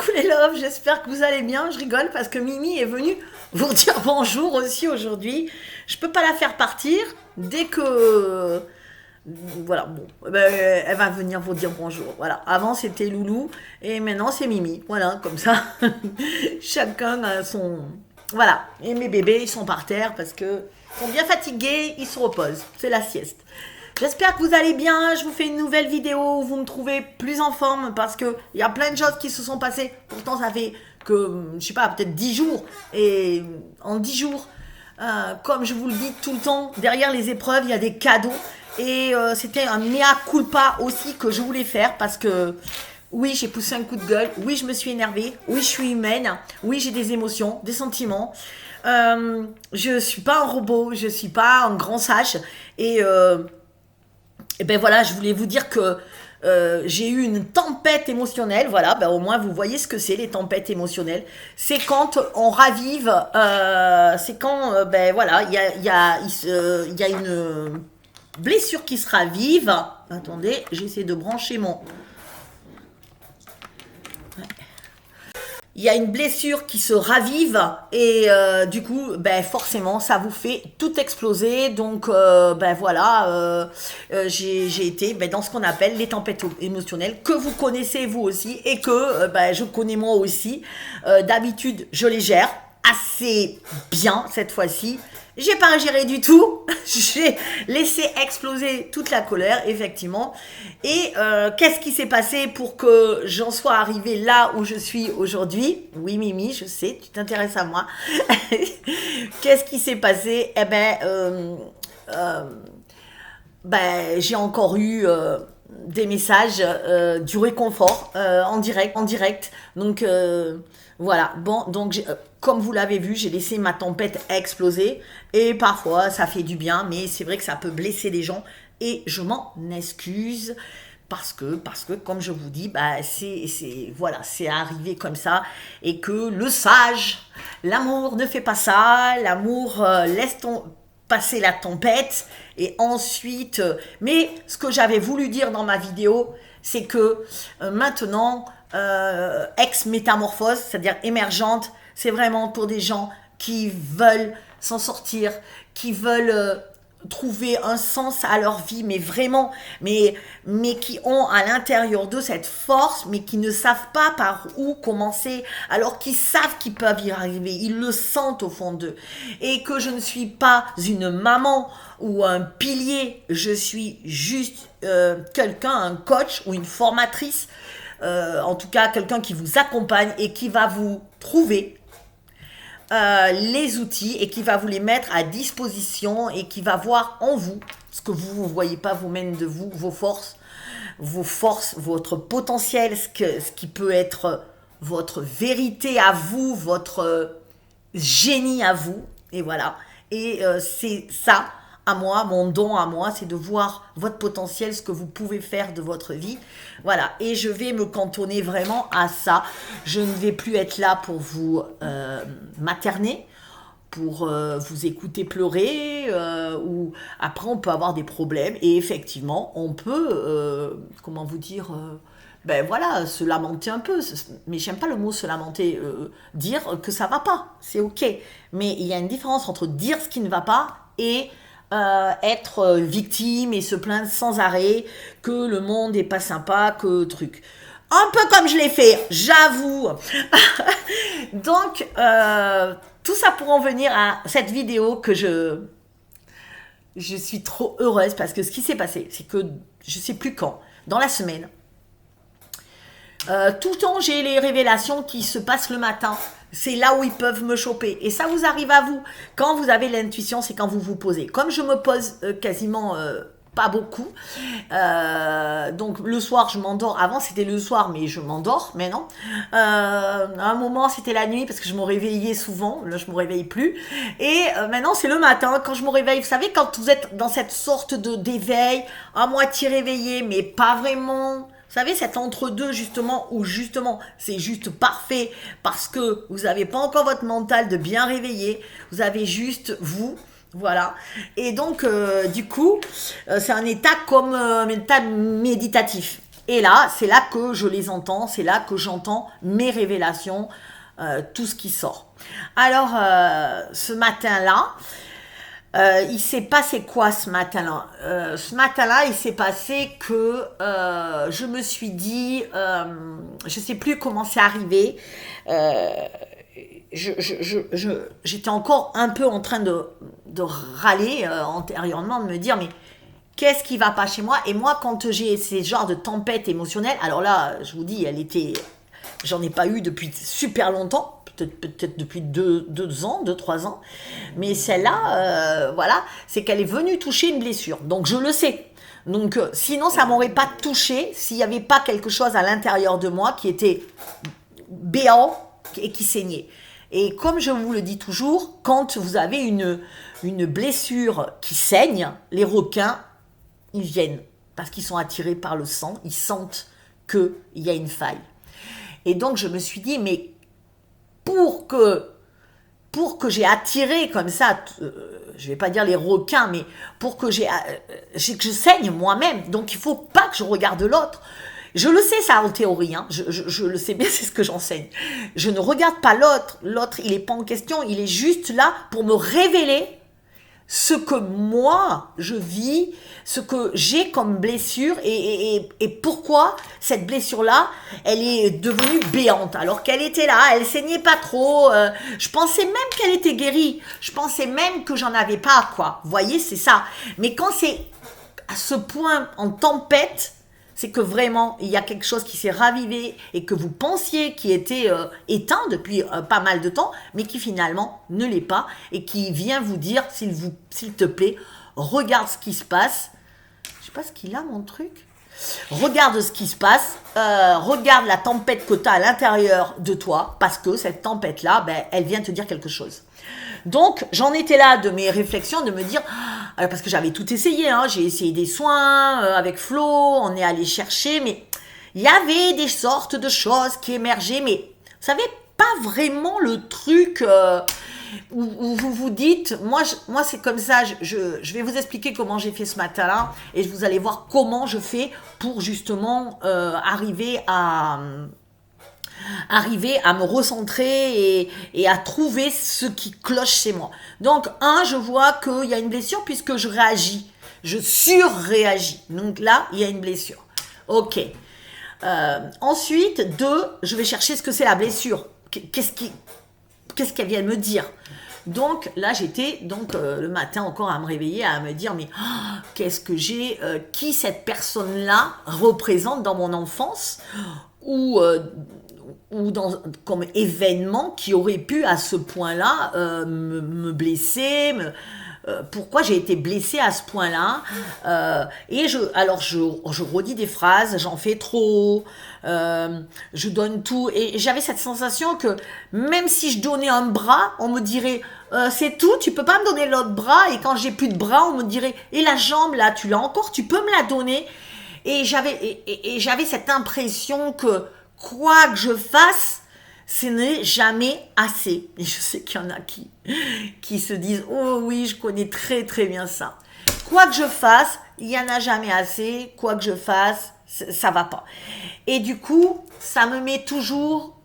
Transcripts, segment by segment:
Coucou les loves, j'espère que vous allez bien. Je rigole parce que Mimi est venue vous dire bonjour aussi aujourd'hui. Je peux pas la faire partir dès que... Voilà, bon, elle va venir vous dire bonjour. Voilà, avant c'était Loulou et maintenant c'est Mimi. Voilà, comme ça, chacun a son... Voilà, et mes bébés ils sont par terre parce que ils sont bien fatigués, ils se reposent. C'est la sieste. J'espère que vous allez bien, je vous fais une nouvelle vidéo où vous me trouvez plus en forme parce qu'il y a plein de choses qui se sont passées. Pourtant, ça fait que, je sais pas, peut-être 10 jours. Et en 10 jours, comme je vous le dis tout le temps, derrière les épreuves, il y a des cadeaux. Et c'était un mea culpa aussi que je voulais faire parce que, oui, j'ai poussé un coup de gueule. Oui, je me suis énervée. Oui, je suis humaine. Oui, j'ai des émotions, des sentiments. Je suis pas un robot, je suis pas un grand sage. Et ben voilà, je voulais vous dire que j'ai eu une tempête émotionnelle. Voilà, ben au moins vous voyez ce que c'est les tempêtes émotionnelles. C'est quand on ravive, c'est quand ben voilà, il y a une blessure qui se ravive. Attendez, j'essaie de brancher mon... Il y a une blessure qui se ravive et du coup, ben forcément, ça vous fait tout exploser. Donc, ben voilà, j'ai été ben, dans ce qu'on appelle les tempêtes émotionnelles que vous connaissez vous aussi et que ben, je connais moi aussi. D'habitude, je les gère assez bien cette fois-ci. J'ai pas géré du tout. J'ai laissé exploser toute la colère, effectivement. Et qu'est-ce qui s'est passé pour que j'en sois arrivée là où je suis aujourd'hui? Oui, Mimi, je sais, tu t'intéresses à moi. Qu'est-ce qui s'est passé? Eh ben, j'ai encore eu des messages du réconfort en direct. Donc voilà. Bon, donc comme vous l'avez vu, j'ai laissé ma tempête exploser et parfois ça fait du bien, mais c'est vrai que ça peut blesser les gens et je m'en excuse. Parce que, comme je vous dis, bah, voilà, c'est arrivé comme ça et que le sage, l'amour ne fait pas ça, l'amour laisse passer la tempête et ensuite, mais ce que j'avais voulu dire dans ma vidéo, c'est que maintenant, ex-métamorphose, c'est-à-dire émergente, c'est vraiment pour des gens qui veulent s'en sortir, qui veulent trouver un sens à leur vie, mais vraiment, mais qui ont à l'intérieur d'eux cette force, mais qui ne savent pas par où commencer, alors qu'ils savent qu'ils peuvent y arriver, ils le sentent au fond d'eux. Et que je ne suis pas une maman ou un pilier, je suis juste quelqu'un, un coach ou une formatrice, en tout cas quelqu'un qui vous accompagne et qui va vous trouver les outils et qui va vous les mettre à disposition et qui va voir en vous ce que vous ne voyez pas vous-même de vous, vos forces, votre potentiel, ce qui peut être votre vérité à vous, votre génie à vous, et voilà. Et c'est ça, à moi, mon don à moi, c'est de voir votre potentiel, ce que vous pouvez faire de votre vie. Voilà, et je vais me cantonner vraiment à ça. Je ne vais plus être là pour vous materner, pour vous écouter pleurer, ou après on peut avoir des problèmes, et effectivement, on peut, comment vous dire... ben voilà, se lamenter un peu, mais j'aime pas le mot se lamenter, dire que ça va pas, c'est ok, mais il y a une différence entre dire ce qui ne va pas et être victime et se plaindre sans arrêt que le monde est pas sympa, que truc. Un peu comme je l'ai fait, j'avoue. Donc, tout ça pour en venir à cette vidéo que je suis trop heureuse parce que ce qui s'est passé, c'est que je sais plus quand, dans la semaine, tout le temps, j'ai les révélations qui se passent le matin. C'est là où ils peuvent me choper. Et ça vous arrive à vous. Quand vous avez l'intuition, c'est quand vous vous posez. Comme je me pose quasiment pas beaucoup. Donc le soir, je m'endors. Avant, c'était le soir, mais je m'endors maintenant. À un moment, c'était la nuit parce que je me réveillais souvent. Là, je me réveille plus. Et maintenant, c'est le matin quand je me réveille. Vous savez, quand vous êtes dans cette sorte d'éveil, à moitié réveillé, mais pas vraiment... Vous savez, cet entre-deux, justement, où justement, c'est juste parfait parce que vous n'avez pas encore votre mental de bien réveiller, vous avez juste vous, voilà. Et donc, du coup, c'est un état comme un état méditatif. Et là, c'est là que je les entends, c'est là que j'entends mes révélations, tout ce qui sort. Alors, ce matin-là, il s'est passé quoi ce matin-là? Ce matin-là, il s'est passé que je me suis dit, je ne sais plus comment c'est arrivé, j'étais encore un peu en train de râler antérieurement, de me dire, mais qu'est-ce qui va pas chez moi? Et moi, quand j'ai ces genres de tempêtes émotionnelles, alors là, je vous dis, j'en ai pas eu depuis super longtemps, peut-être depuis deux ans, 3 ans, mais celle-là, voilà, c'est qu'elle est venue toucher une blessure, donc je le sais. Donc sinon, ça m'aurait pas touché s'il n'y avait pas quelque chose à l'intérieur de moi qui était béant et qui saignait. Et comme je vous le dis toujours, quand vous avez une blessure qui saigne, les requins, ils viennent parce qu'ils sont attirés par le sang, ils sentent qu'il y a une faille. Et donc je me suis dit, mais pour que j'ai attiré comme ça, je vais pas dire les requins, mais pour que que je saigne moi-même, donc il faut pas que je regarde l'autre. Je le sais ça en théorie, hein. Je le sais bien, c'est ce que j'enseigne. Je ne regarde pas l'autre, l'autre il est pas en question, il est juste là pour me révéler ce que moi je vis, ce que j'ai comme blessure et pourquoi cette blessure-là, elle est devenue béante alors qu'elle était là, elle saignait pas trop, je pensais même qu'elle était guérie, je pensais même que j'en avais pas, quoi. Vous voyez, c'est ça. Mais quand c'est à ce point en tempête, c'est que vraiment, il y a quelque chose qui s'est ravivé et que vous pensiez qui était éteint depuis pas mal de temps, mais qui finalement ne l'est pas et qui vient vous dire, s'il te plaît, regarde ce qui se passe. Je sais pas ce qu'il a, mon truc. Regarde ce qui se passe, regarde la tempête que tu as à l'intérieur de toi, parce que cette tempête-là, ben, elle vient te dire quelque chose. Donc, j'en étais là de mes réflexions, de me dire, parce que j'avais tout essayé, hein, j'ai essayé des soins avec Flo, on est allé chercher, mais il y avait des sortes de choses qui émergeaient, mais vous savez, pas vraiment le truc où vous vous dites, moi c'est comme ça, je vais vous expliquer comment j'ai fait ce matin-là, et vous allez voir comment je fais pour justement arriver à me recentrer et à trouver ce qui cloche chez moi. Donc, je vois qu'il y a une blessure puisque je réagis. Je surréagis. Donc là, il y a une blessure. Ok. Ensuite, 2, je vais chercher ce que c'est la blessure. Qu'est-ce qu'elle vient de me dire? Donc là, j'étais le matin encore à me réveiller, à me dire, mais qu'est-ce que j'ai, qui cette personne-là représente dans mon enfance ou comme événement qui aurait pu à ce point-là me blesser, pourquoi j'ai été blessée à ce point-là, et je redis des phrases, j'en fais trop, je donne tout, et j'avais cette sensation que même si je donnais un bras, on me dirait c'est tout, tu peux pas me donner l'autre bras, et quand j'ai plus de bras, on me dirait et la jambe là, tu l'as encore, tu peux me la donner, et j'avais cette impression que quoi que je fasse, ce n'est jamais assez. Et je sais qu'il y en a qui se disent « Oh oui, je connais très très bien ça. Quoi que je fasse, il n'y en a jamais assez. Quoi que je fasse, ça va pas. » Et du coup, ça me met toujours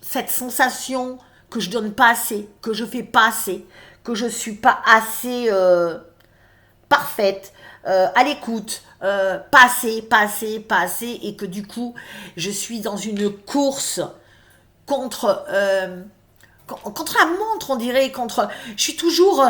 cette sensation que je donne pas assez, que je fais pas assez, que je suis pas assez parfaite, à l'écoute, pas assez, et que du coup, je suis dans une course contre la montre, on dirait, je suis toujours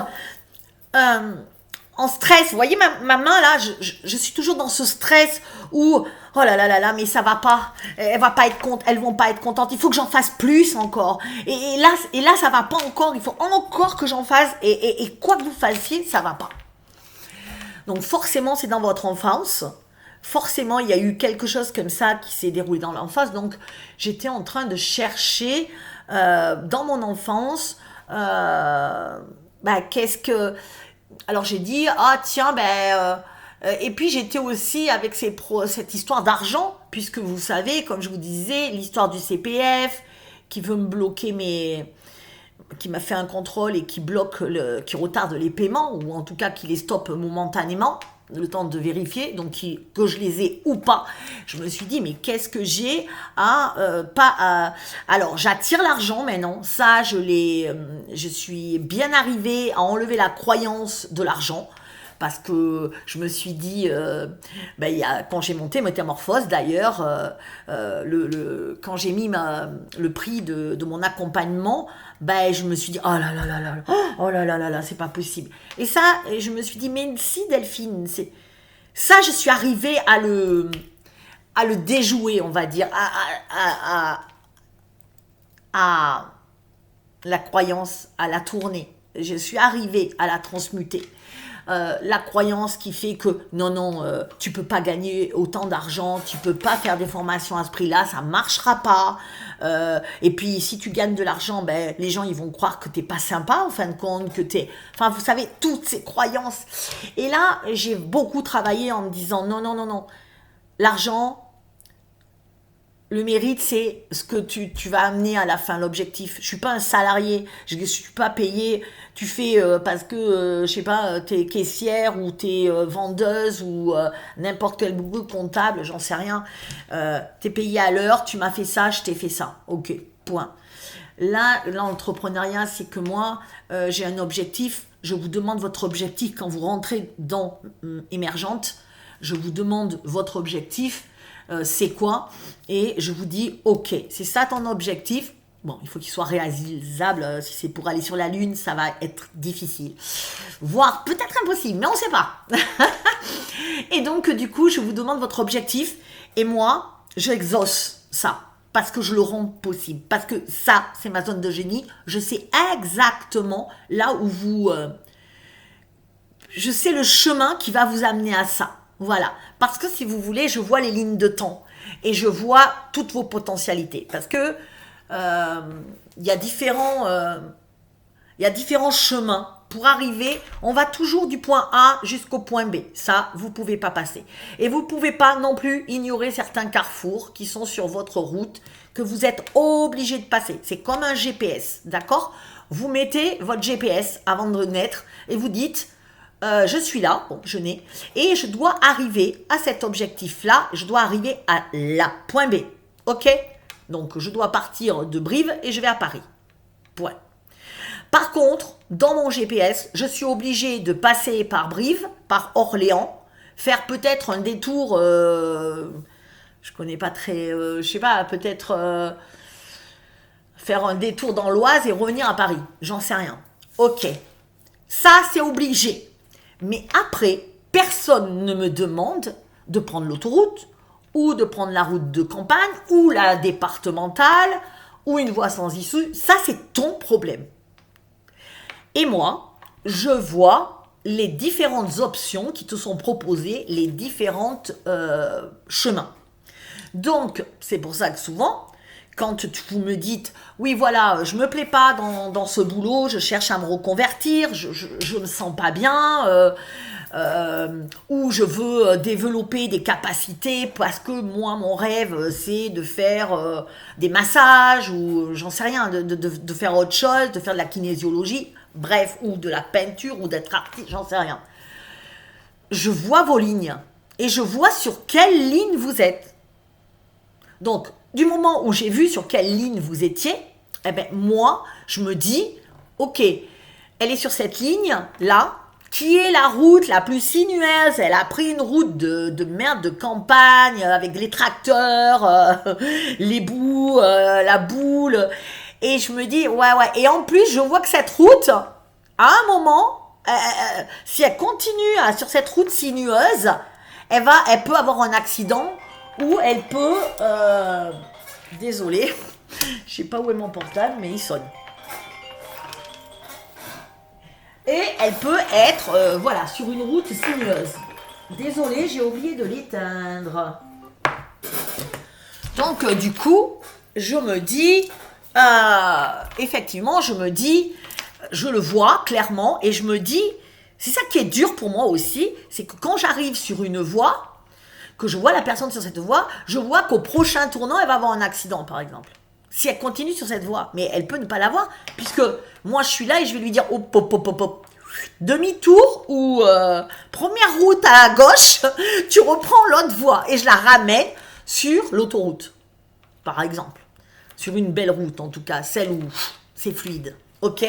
en stress. Vous voyez ma main là, je suis toujours dans ce stress où oh là là là là, mais ça va pas, elles vont pas être contentes, il faut que j'en fasse plus encore, et là ça va pas encore, il faut encore que j'en fasse, et quoi que vous fassiez, ça va pas. Donc forcément, c'est dans votre enfance. Forcément, il y a eu quelque chose comme ça qui s'est déroulé dans l'enfance. Donc, j'étais en train de chercher dans mon enfance, qu'est-ce que... Alors, j'ai dit, tiens, et puis, j'étais aussi avec cette histoire d'argent, puisque vous savez, comme je vous disais, l'histoire du CPF, qui veut me bloquer qui m'a fait un contrôle et qui bloque, qui retarde les paiements, ou en tout cas qui les stoppe momentanément. le temps de vérifier, donc que je les ai ou pas. Je me suis dit, mais qu'est-ce que j'ai à pas à... Alors, j'attire l'argent maintenant. Ça, je suis bien arrivée à enlever la croyance de l'argent. Parce que je me suis dit, quand j'ai monté Métamorphose d'ailleurs, quand j'ai mis le prix de mon accompagnement, je me suis dit, oh là là là là, oh là là là là, c'est pas possible. Et ça, je me suis dit, mais si Delphine, ça, je suis arrivée à le déjouer, on va dire, à la croyance, à la tourner. Je suis arrivée à la transmuter. La croyance qui fait que non, tu peux pas gagner autant d'argent, tu peux pas faire des formations à ce prix-là, ça marchera pas. Et puis si tu gagnes de l'argent, les gens ils vont croire que t'es pas sympa en fin de compte, que t'es... Enfin, vous savez, toutes ces croyances. Et là, j'ai beaucoup travaillé en me disant non. L'argent, le mérite, c'est ce que tu vas amener à la fin, l'objectif. Je suis pas un salarié, je suis pas payé. Tu fais parce que, je sais pas, t'es caissière ou t'es vendeuse ou n'importe quel boulot comptable, j'en sais rien. T'es payé à l'heure, tu m'as fait ça, je t'ai fait ça. Ok, point. Là, l'entrepreneuriat, c'est que moi, j'ai un objectif. Je vous demande votre objectif quand vous rentrez dans Émergente. Je vous demande votre objectif. C'est quoi, et je vous dis ok, c'est ça ton objectif. Bon, il faut qu'il soit réalisable. Si c'est pour aller sur la lune, ça va être difficile, voire peut-être impossible, mais on ne sait pas. Et donc du coup, je vous demande votre objectif, et moi j'exauce ça parce que je le rends possible, parce que ça c'est ma zone de génie. Je sais exactement là où je sais le chemin qui va vous amener à ça. Voilà, parce que si vous voulez, je vois les lignes de temps et je vois toutes vos potentialités. Parce que il y a différents chemins pour arriver. On va toujours du point A jusqu'au point B. Ça, vous ne pouvez pas passer. Et vous ne pouvez pas non plus ignorer certains carrefours qui sont sur votre route que vous êtes obligé de passer. C'est comme un GPS, d'accord ? Vous mettez votre GPS avant de naître et vous dites... je suis là, bon, je n'ai, et je dois arriver à cet objectif-là, je dois arriver à là, point B, ok ? Donc, je dois partir de Brive et je vais à Paris, point. Par contre, dans mon GPS, je suis obligé de passer par Brive, par Orléans, faire peut-être un détour, je connais pas très, je sais pas, peut-être faire un détour dans l'Oise et revenir à Paris, j'en sais rien, ok. Ça, c'est obligé. Mais après, personne ne me demande de prendre l'autoroute ou de prendre la route de campagne ou la départementale ou une voie sans issue. Ça, c'est ton problème. Et moi, je vois les différentes options qui te sont proposées, les différents chemins. Donc, c'est pour ça que souvent... Quand vous me dites, oui voilà, je me plais pas dans ce boulot, je cherche à me reconvertir, je me sens pas bien, ou je veux développer des capacités parce que moi mon rêve c'est de faire des massages ou j'en sais rien, de faire autre chose, de faire de la kinésiologie, bref, ou de la peinture ou d'être artiste, j'en sais rien. Je vois vos lignes et je vois sur quelle ligne vous êtes. Donc, du moment où j'ai vu sur quelle ligne vous étiez, moi, je me dis, ok, elle est sur cette ligne-là, qui est la route la plus sinueuse. Elle a pris une route de merde de campagne, avec les tracteurs, les boues, la boule. Et je me dis, ouais. Et en plus, je vois que cette route, à un moment, si elle continue sur cette route sinueuse, elle peut avoir un accident, ou elle peut... désolée, je sais pas où est mon portable, mais il sonne. Et elle peut être, sur une route sinueuse. Désolée, j'ai oublié de l'éteindre. Donc, du coup, je me dis... effectivement, je le vois clairement, et je me dis... C'est ça qui est dur pour moi aussi, c'est que quand j'arrive sur une voie... que je vois la personne sur cette voie, je vois qu'au prochain tournant, elle va avoir un accident, par exemple. Si elle continue sur cette voie. Mais elle peut ne pas l'avoir, puisque moi, je suis là et je vais lui dire, hop. demi-tour ou première route à gauche, tu reprends l'autre voie et je la ramène sur l'autoroute, par exemple. Sur une belle route, en tout cas, celle où c'est fluide. Ok?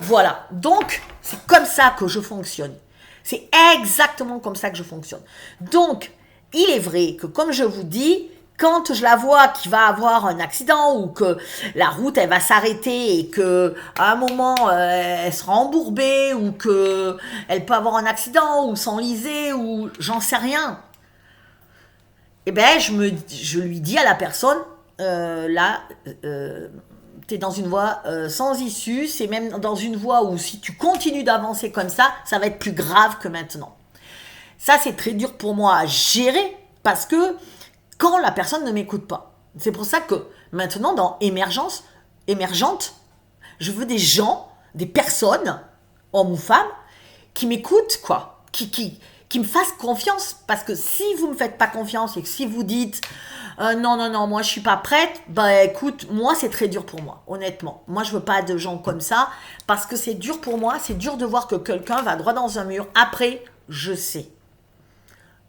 Voilà. Donc, c'est comme ça que je fonctionne. C'est exactement comme ça que je fonctionne. Donc, il est vrai que, comme je vous dis, quand je la vois qui va avoir un accident ou que la route elle va s'arrêter et que à un moment elle sera embourbée ou que elle peut avoir un accident ou s'enliser ou j'en sais rien, eh ben je lui dis à la personne là t'es dans une voie sans issue, c'est même dans une voie où si tu continues d'avancer comme ça va être plus grave que maintenant. Ça c'est très dur pour moi à gérer parce que quand la personne ne m'écoute pas. C'est pour ça que maintenant, dans émergente, je veux des gens, des personnes, hommes ou femmes, qui m'écoutent, quoi, qui me fassent confiance. Parce que si vous ne me faites pas confiance et que si vous dites non, moi je suis pas prête, bah écoute, moi c'est très dur pour moi, honnêtement. Moi je veux pas de gens comme ça, parce que c'est dur pour moi, c'est dur de voir que quelqu'un va droit dans un mur. Après, je sais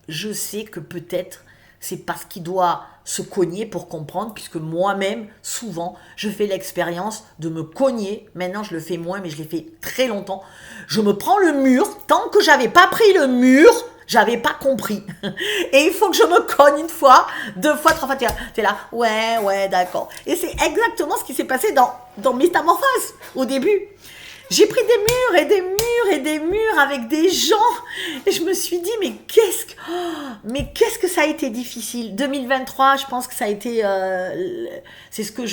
que peut-être c'est parce qu'il doit se cogner pour comprendre, puisque moi-même, souvent, je fais l'expérience de me cogner. Maintenant, je le fais moins, mais je l'ai fait très longtemps. Je me prends le mur. Tant que j'avais pas pris le mur, j'avais pas compris. Et il faut que je me cogne une fois, 2 fois, 3 fois. T'es là, ouais, d'accord. Et c'est exactement ce qui s'est passé dans Métamorphose, au début. J'ai pris des murs et des murs et des murs avec des gens et je me suis dit mais qu'est-ce que ça a été difficile. 2023, je pense que ça a été c'est ce que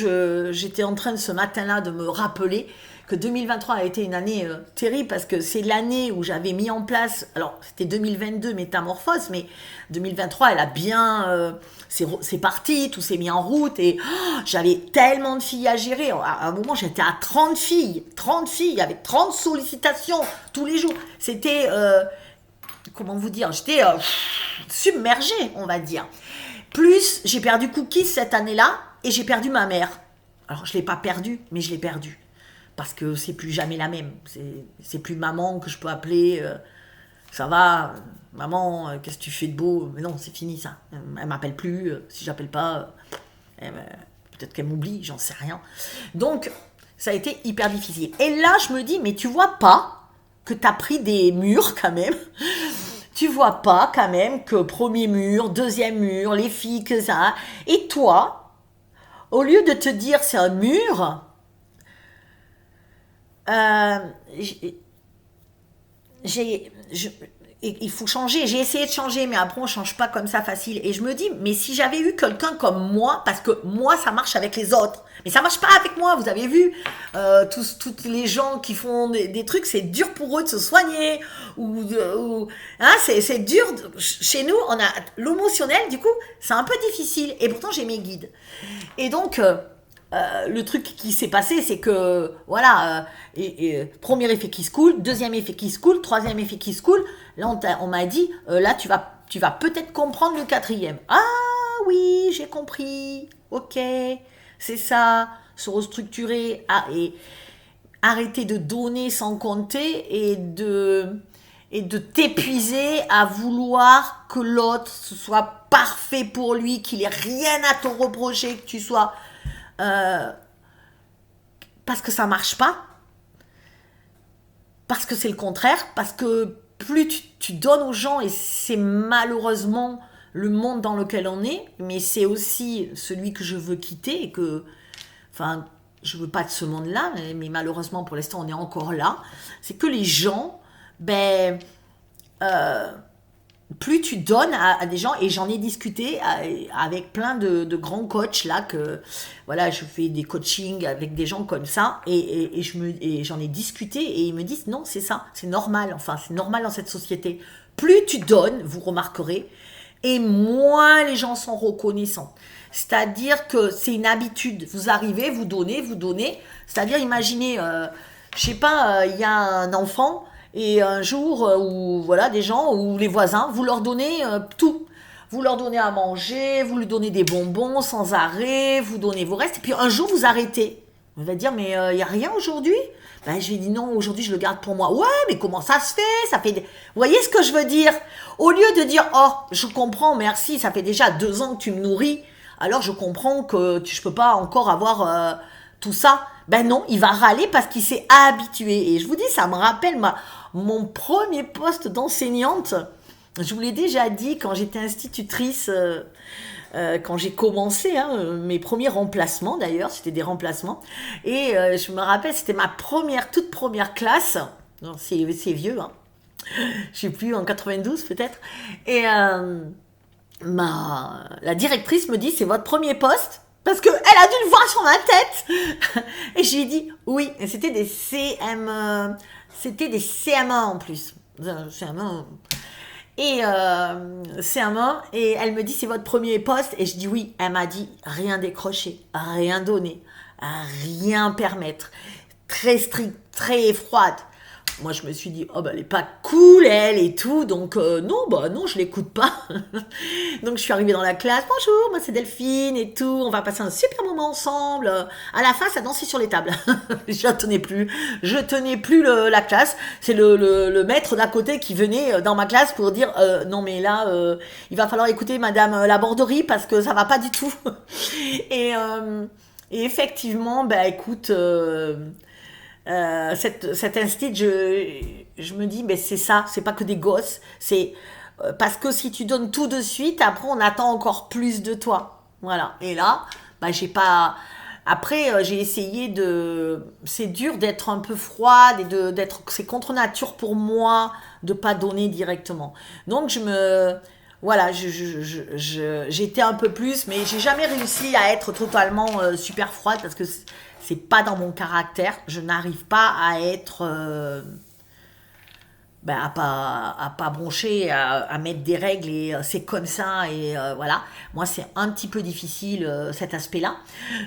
j'étais en train de ce matin-là de me rappeler que 2023 a été une année terrible parce que c'est l'année où j'avais mis en place, alors c'était 2022 Métamorphose, mais 2023 elle a bien c'est parti, tout s'est mis en route et j'avais tellement de filles à gérer. À un moment j'étais à 30 filles avec 30 sollicitations tous les jours. C'était comment vous dire, j'étais submergée, on va dire. Plus j'ai perdu Cookies cette année-là et j'ai perdu ma mère. Alors je l'ai pas perdue, mais je l'ai perdue. Parce que c'est plus jamais la même. C'est plus maman que je peux appeler. Ça va, maman, qu'est-ce que tu fais de beau? Mais non, c'est fini ça. Elle m'appelle plus. Si j'appelle pas, peut-être qu'elle m'oublie, j'en sais rien. Donc, ça a été hyper difficile. Et là, je me dis, mais tu vois pas que t'as pris des murs quand même? Tu vois pas quand même que premier mur, deuxième mur, les filles que ça. Et toi, au lieu de te dire c'est un mur, il faut changer. J'ai essayé de changer, mais après on change pas comme ça facile. Et je me dis, mais si j'avais eu quelqu'un comme moi, parce que moi ça marche avec les autres, mais ça marche pas avec moi. Vous avez vu, tous les gens qui font des trucs, c'est dur pour eux de se soigner hein, c'est dur. Chez nous, on a l'émotionnel, du coup, c'est un peu difficile. Et pourtant j'ai mes guides. Et donc le truc qui s'est passé, c'est que, voilà, premier effet qui se coule, deuxième effet qui se coule, troisième effet qui se coule. Là, on m'a dit, là, tu vas peut-être comprendre le quatrième. Ah oui, j'ai compris. Ok, c'est ça, se restructurer et arrêter de donner sans compter et de t'épuiser à vouloir que l'autre soit parfait pour lui, qu'il ait rien à te reprocher, que tu sois... parce que ça marche pas, parce que c'est le contraire, parce que plus tu donnes aux gens, et c'est malheureusement le monde dans lequel on est, mais c'est aussi celui que je veux quitter et que, enfin, je veux pas de ce monde-là, mais malheureusement pour l'instant on est encore là, c'est que les gens, plus tu donnes à des gens, et j'en ai discuté avec plein de grands coachs là, que voilà, je fais des coachings avec des gens comme ça, et j'en ai discuté et ils me disent non, c'est ça, c'est normal, enfin c'est normal dans cette société. Plus tu donnes, vous remarquerez, et moins les gens sont reconnaissants. C'est-à-dire que c'est une habitude. Vous arrivez, vous donnez. C'est-à-dire, imaginez, je sais pas, il y a un enfant. Et un jour, où voilà, des gens, ou les voisins, vous leur donnez tout. Vous leur donnez à manger, vous lui donnez des bonbons sans arrêt, vous donnez vos restes. Et puis un jour, vous arrêtez. On va dire, mais il n'y a rien aujourd'hui? Ben, je lui ai dit non, aujourd'hui je le garde pour moi. Ouais, mais comment ça se fait? Ça fait. Vous voyez ce que je veux dire? Au lieu de dire, oh, je comprends, merci, ça fait déjà 2 ans que tu me nourris, alors je comprends que je peux pas encore avoir tout ça. Ben non, il va râler parce qu'il s'est habitué. Et je vous dis, ça me rappelle mon premier poste d'enseignante. Je vous l'ai déjà dit quand j'étais institutrice. Quand j'ai commencé, hein, mes premiers remplacements d'ailleurs, c'était des remplacements. Et je me rappelle, c'était ma toute première classe. Non, c'est vieux, hein. Je sais plus, en 92 peut-être. Et la directrice me dit, c'est votre premier poste? Parce qu'elle a dû le voir sur ma tête. Et je lui ai dit, oui. Et c'était des CM1 en plus. CM1. Et CM1, et elle me dit, c'est votre premier poste? Et je dis oui. Elle m'a dit, rien décrocher, rien donner, rien permettre. Très stricte, très froide. Moi, je me suis dit, oh, bah, elle est pas cool, elle, et tout. Donc, non, je l'écoute pas. Donc, je suis arrivée dans la classe. Bonjour, moi, c'est Delphine, et tout. On va passer un super moment ensemble. À la fin, ça dansait sur les tables. Je tenais plus. Je tenais plus la classe. C'est le maître d'à côté qui venait dans ma classe pour dire, non, mais là, il va falloir écouter Madame Laborderie parce que ça va pas du tout. Et, et effectivement, bah, écoute... cet instinct, je me dis, mais c'est ça, c'est pas que des gosses, c'est parce que si tu donnes tout de suite, après on attend encore plus de toi. Voilà. Et là, bah, j'ai pas. Après, j'ai essayé de. C'est dur d'être un peu froide et c'est contre nature pour moi de pas donner directement. Donc voilà, j'étais un peu plus, mais j'ai jamais réussi à être totalement super froide parce que c'est pas dans mon caractère. Je n'arrive pas à être, à pas broncher, à mettre des règles et c'est comme ça et voilà. Moi, c'est un petit peu difficile cet aspect-là.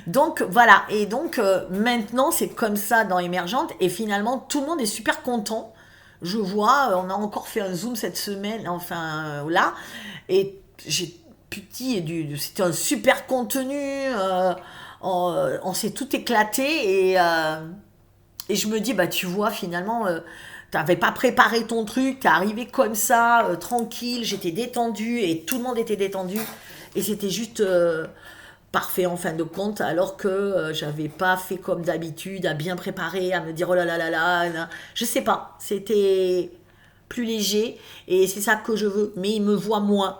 Donc voilà. Et donc maintenant, c'est comme ça dans Émergente et finalement, tout le monde est super content. Je vois, on a encore fait un Zoom cette semaine, enfin là, et c'était un super contenu, on s'est tout éclaté, et je me dis, bah tu vois, finalement, t'avais pas préparé ton truc, t'es arrivé comme ça, tranquille, j'étais détendue, et tout le monde était détendu, et c'était juste... parfait en fin de compte, alors que j'avais pas fait comme d'habitude, à bien préparer, à me dire oh là là là là, je sais pas, c'était plus léger et c'est ça que je veux, mais il me voit moins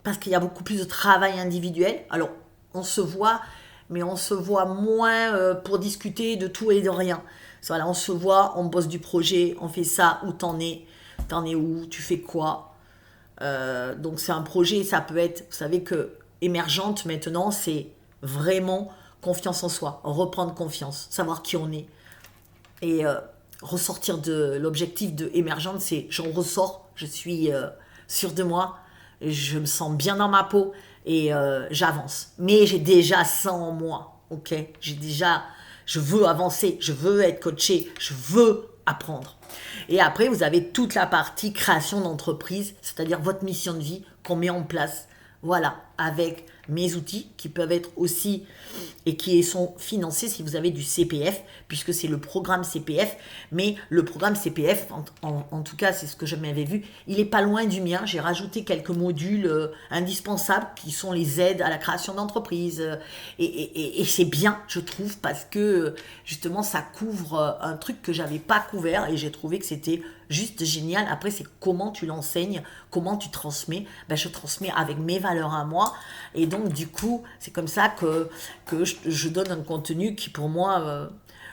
parce qu'il y a beaucoup plus de travail individuel. Alors on se voit, mais on se voit moins pour discuter de tout et de rien. Voilà, on se voit, on bosse du projet, on fait ça, où t'en es où, tu fais quoi. Donc c'est un projet, ça peut être, vous savez que Émergente maintenant, c'est vraiment confiance en soi, reprendre confiance, savoir qui on est. Et ressortir de l'objectif de Émergente, c'est j'en ressors, je suis sûre de moi, je me sens bien dans ma peau et j'avance. Mais j'ai déjà ça en moi, ok? Je veux avancer, je veux être coaché, je veux apprendre. Et après, vous avez toute la partie création d'entreprise, c'est-à-dire votre mission de vie qu'on met en place. Voilà, avec mes outils qui peuvent être aussi et qui sont financés si vous avez du CPF, puisque c'est le programme CPF. Mais le programme CPF, en tout cas, c'est ce que je m'avais vu, il n'est pas loin du mien. J'ai rajouté quelques modules indispensables qui sont les aides à la création d'entreprise. Et c'est bien, je trouve, parce que justement, ça couvre un truc que j'avais pas couvert et j'ai trouvé que c'était juste génial. Après, c'est comment tu l'enseignes, comment tu transmets. Ben, je transmets avec mes valeurs à moi. Et donc, du coup, c'est comme ça que je donne un contenu qui, pour moi,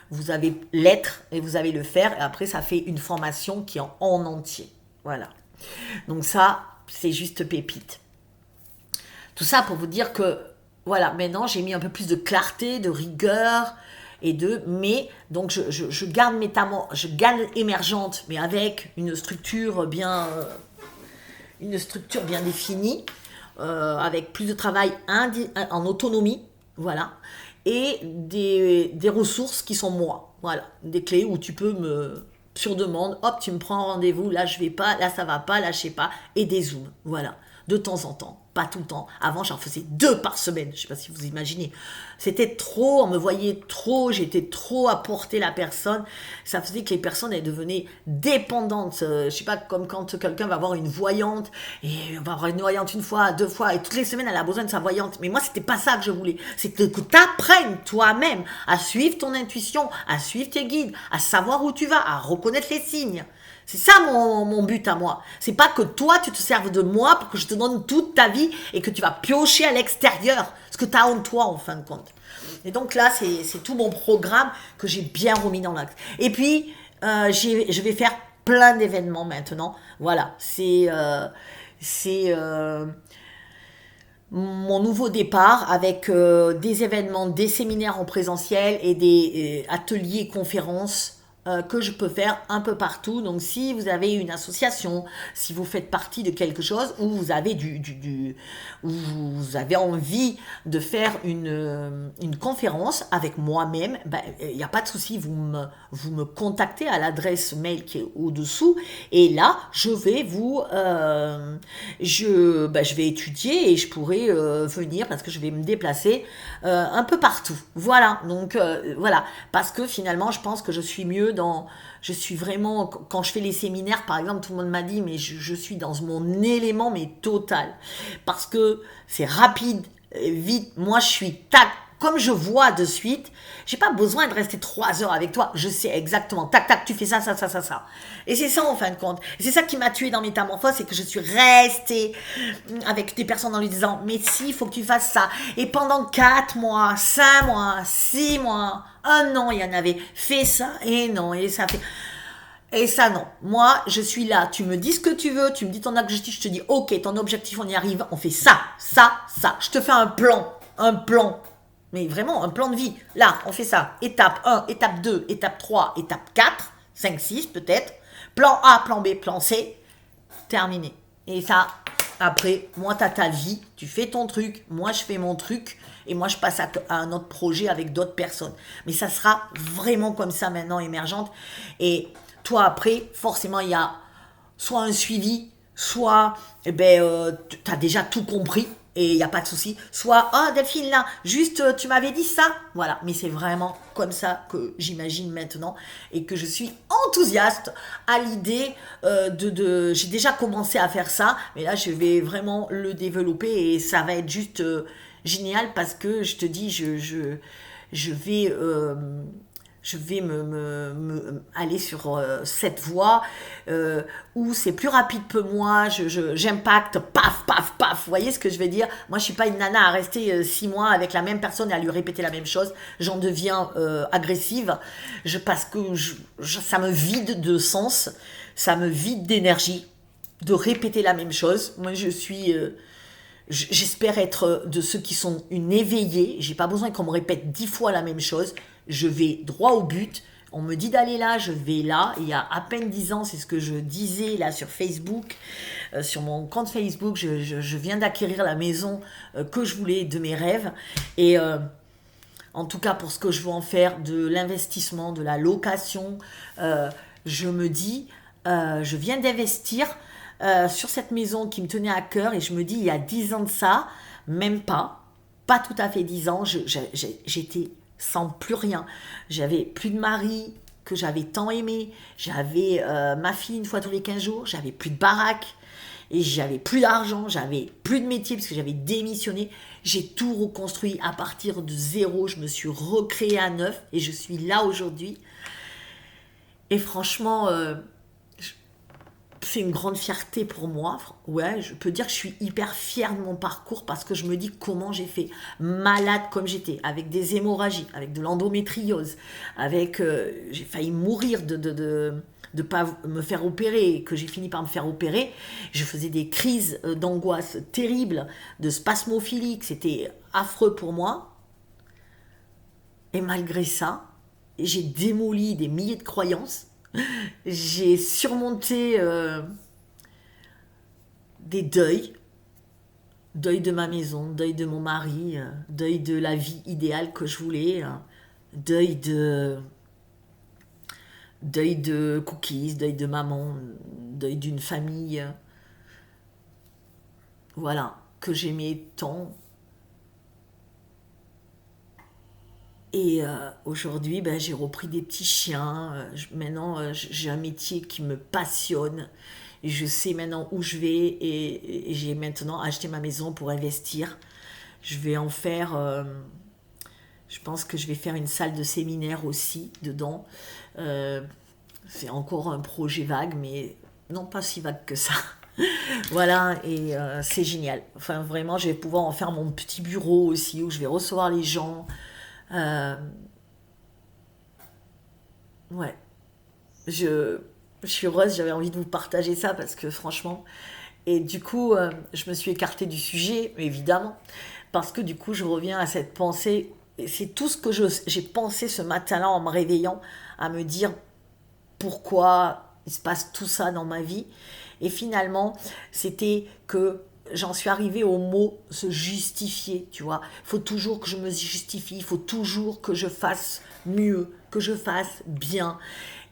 vous avez l'être et vous avez le faire. Et après, ça fait une formation qui est en entier. Voilà. Donc ça, c'est juste pépite. Tout ça pour vous dire que, voilà, maintenant, j'ai mis un peu plus de clarté, de rigueur mais donc je garde je garde Émergente, mais avec une structure bien définie, avec plus de travail en autonomie, voilà, et des ressources qui sont moi, voilà, des clés où tu peux sur demande, hop, tu me prends un rendez-vous, là je vais pas, là ça va pas, là je sais pas, et des zooms, voilà. de temps en temps, pas tout le temps. Avant, j'en faisais 2 par semaine, je ne sais pas si vous imaginez. C'était trop, on me voyait trop, j'étais trop à porter la personne. Ça faisait que les personnes, elles devenaient dépendantes. Je ne sais pas, comme quand quelqu'un va voir une voyante, et on va avoir une voyante 1 fois, 2 fois, et toutes les semaines, elle a besoin de sa voyante. Mais moi, c'était pas ça que je voulais. C'est que tu apprennes toi-même à suivre ton intuition, à suivre tes guides, à savoir où tu vas, à reconnaître les signes. C'est ça mon but à moi. C'est pas que toi, tu te serves de moi pour que je te donne toute ta vie et que tu vas piocher à l'extérieur ce que tu as en toi, en fin de compte. Et donc là, c'est tout mon programme que j'ai bien remis dans l'axe. Et puis, je vais faire plein d'événements maintenant. Voilà, c'est mon nouveau départ avec des événements, des séminaires en présentiel et des ateliers, conférences que je peux faire un peu partout. Donc si vous avez une association, si vous faites partie de quelque chose où vous avez où vous avez envie de faire une conférence avec moi-même, ben, il n'y a pas de souci, vous me contactez à l'adresse mail qui est au-dessous et là je vais je vais étudier et je pourrai venir parce que je vais me déplacer un peu partout. Voilà, donc voilà, parce que finalement je pense que je suis mieux je suis vraiment, quand je fais les séminaires par exemple, tout le monde m'a dit mais je suis dans mon élément mais total, parce que c'est rapide, vite, moi je suis tac, comme je vois de suite, j'ai pas besoin de rester 3 heures avec toi, je sais exactement, tac tac, tu fais ça, ça, ça, ça, ça. Et c'est ça en fin de compte, et c'est ça qui m'a tué dans Métamorphose, c'est que je suis restée avec des personnes en lui disant, mais si, il faut que tu fasses ça. Et pendant 4 mois, 5 mois, 6 mois, 1 an, il y en avait fait ça, et non, et ça fait... Et ça, non. Moi, je suis là. Tu me dis ce que tu veux. Tu me dis ton objectif. Je te dis, ok, ton objectif, on y arrive. On fait ça, ça, ça. Je te fais un plan. Un plan. Mais vraiment, un plan de vie. Là, on fait ça. Étape 1, étape 2, étape 3, étape 4, 5, 6 peut-être. Plan A, plan B, plan C. Terminé. Et ça, après, moi, t'as ta vie. Tu fais ton truc. Moi, je fais mon truc. Et moi, je passe à un autre projet avec d'autres personnes. Mais ça sera vraiment comme ça maintenant, émergente. Et toi, après, forcément, il y a soit un suivi, soit tu as déjà tout compris et il n'y a pas de souci. Soit, ah Delphine, là, juste, tu m'avais dit ça. Voilà, mais c'est vraiment comme ça que j'imagine maintenant et que je suis enthousiaste à l'idée J'ai déjà commencé à faire ça, mais là, je vais vraiment le développer et ça va être juste génial parce que je te dis, je vais... je vais aller sur cette voie où c'est plus rapide que moi, j'impacte, paf, paf, paf, vous voyez ce que je veux dire? Moi, je suis pas une nana à rester 6 mois avec la même personne et à lui répéter la même chose, j'en deviens agressive, parce que ça me vide de sens, ça me vide d'énergie de répéter la même chose. Moi, j'espère être de ceux qui sont une éveillée. J'ai pas besoin qu'on me répète 10 fois la même chose. Je vais droit au but. On me dit d'aller là, je vais là. Il y a à peine 10 ans, c'est ce que je disais là sur Facebook, sur mon compte Facebook. Je viens d'acquérir la maison que je voulais de mes rêves. Et en tout cas, pour ce que je veux en faire, de l'investissement, de la location, je me dis, je viens d'investir sur cette maison qui me tenait à cœur et je me dis, il y a 10 ans de ça, même pas tout à fait 10 ans, j'étais sans plus rien. J'avais plus de mari que j'avais tant aimé, j'avais ma fille 1 fois tous les 15 jours, j'avais plus de baraque, et j'avais plus d'argent, j'avais plus de métier parce que j'avais démissionné. J'ai tout reconstruit à partir de zéro, je me suis recréée à neuf et je suis là aujourd'hui. Et franchement, c'est une grande fierté pour moi. Ouais, je peux dire que je suis hyper fière de mon parcours parce que je me dis comment j'ai fait. Malade comme j'étais, avec des hémorragies, avec de l'endométriose, j'ai failli mourir de pas me faire opérer, et que j'ai fini par me faire opérer. Je faisais des crises d'angoisse terribles, de spasmophilie, c'était affreux pour moi. Et malgré ça, j'ai démoli des milliers de croyances. J'ai surmonté des deuils. Deuil de ma maison, deuil de mon mari, deuil de la vie idéale que je voulais, deuil de cookies, deuil de maman, deuil d'une famille voilà, que j'aimais tant. Et aujourd'hui, ben, j'ai repris des petits chiens. Maintenant, j'ai un métier qui me passionne. Et je sais maintenant où je vais et j'ai maintenant acheté ma maison pour investir. Je vais en faire, je pense que je vais faire une salle de séminaire aussi dedans. Euh, c'est encore un projet vague, mais non pas si vague que ça. Voilà, et c'est génial. Enfin, vraiment, je vais pouvoir en faire mon petit bureau aussi, où je vais recevoir les gens. Euh, ouais, je, je suis heureuse, j'avais envie de vous partager ça parce que franchement, et du coup, je me suis écartée du sujet, évidemment, parce que du coup, je reviens à cette pensée. Et c'est tout ce que j'ai pensé ce matin-là en me réveillant, à me dire pourquoi il se passe tout ça dans ma vie. Et finalement, c'était que j'en suis arrivée au mot se justifier, tu vois. Il faut toujours que je me justifie, il faut toujours que je fasse mieux, que je fasse bien.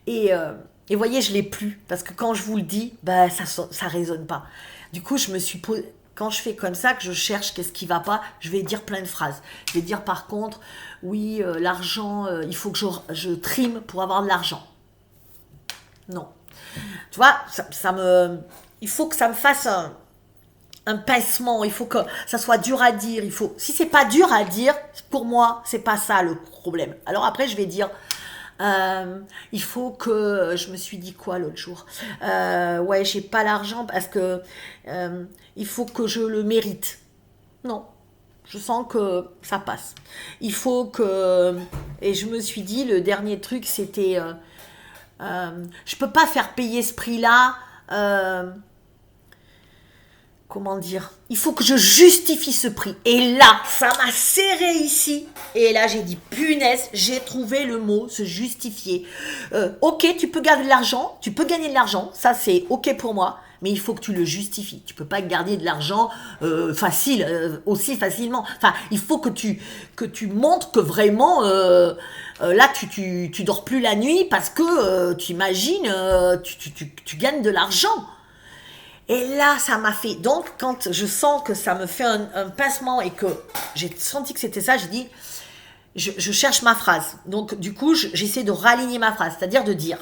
Et, euh, et voyez, je l'ai plus, parce que quand je vous le dis, bah, ça résonne pas. Du coup, je me suis posé, quand je fais comme ça, que je cherche qu'est-ce qui va pas, je vais dire plein de phrases. Je vais dire par contre, oui, l'argent, il faut que je trime pour avoir de l'argent. Non. Tu vois, il faut que ça me fasse un pincement, il faut que ça soit dur à dire, si c'est pas dur à dire, pour moi, c'est pas ça le problème. Alors après, je vais dire, il faut que, je me suis dit quoi l'autre jour, ouais, j'ai pas l'argent parce que il faut que je le mérite. Non, je sens que ça passe. Il faut que, et je me suis dit, le dernier truc, c'était, je peux pas faire payer ce prix-là. Comment dire, il faut que je justifie ce prix. Et là, ça m'a serré ici. Et là, j'ai dit, punaise, j'ai trouvé le mot, se justifier. Ok, tu peux gagner de l'argent, tu peux gagner de l'argent, ça c'est ok pour moi, mais il faut que tu le justifies. Tu peux pas gagner de l'argent facile, aussi facilement. Enfin, il faut que tu montres que vraiment, là, tu dors plus la nuit parce que tu imagines, tu gagnes de l'argent. Et là, ça m'a fait. Donc, quand je sens que ça me fait un pincement et que j'ai senti que c'était ça, j'ai dit, je cherche ma phrase. Donc, du coup, j'essaie de raligner ma phrase, c'est-à-dire de dire,